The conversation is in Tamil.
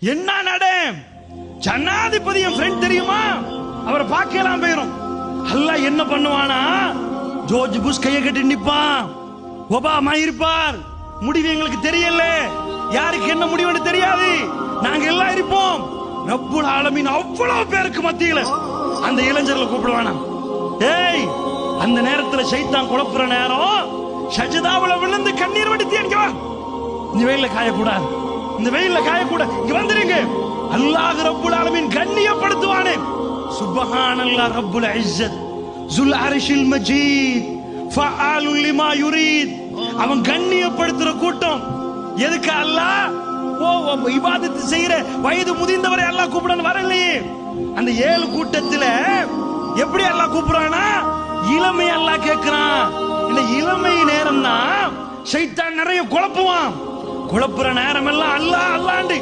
என்ன நட ஜனாதிபதி என் ஃப்ரெண்ட் தெரியுமா, அவரை பார்க்கலாம் போயிரும். அல்லாஹ் என்ன பண்ணுவானா, ஜோர்ஜ் புஷ் கையை கட்டி நிப்பான், ஒபாமா இருப்பார். முடிவு எங்களுக்கு தெரியல, யாருக்கு என்ன முடிவுன்னு தெரியாது, நாங்க எல்லாம் இருப்போம். ரப்புல் ஆலமீன் அவ்வளவு பேருக்கு மத்தியில அந்த இளைஞர்களை கூப்பிடுவானா. ஏய், அந்த நேரத்துல சைத்தான் குழப்புற நேரம், சஜிதாவுல விழுந்து கண்ணீர் வடித்து எங்க வா, இந்த வெயில்ல காயக்கூடாது, இந்த வெயில்ல காயக்கூடாது, இங்க வந்துருங்க. அல்லாஹ் ரப்புல் ஆலமீன் கண்ணியப்படுத்துவானே. சுப்ஹானல்லாஹ் ரப்புல் இஸ்ஸத் ஸுல் அர்ஷில் மஜீத் ஃபஆலுல் லிமா யுரீத். அவன் கண்ணியப்படுத்துற கூட்டம். எதுக்கு அல்லாஹ் இபாதத் செய்யற வயது முதிர்ந்தவரை அல்லாஹ் கூப்பிடன்னு வரலையே. அந்த 7 கூட்டத்துல எப்படி அல்லாஹ் கூப்பிடுறானா, இளமை அல்லாஹ் கேட்கிறான். இந்த இளமை நேரம் தான் சைத்தான் நிறைய குழப்புவான். குழப்புற நேரம் எல்லாம் அல்லாஹ் அல்லாஹ்ண்டு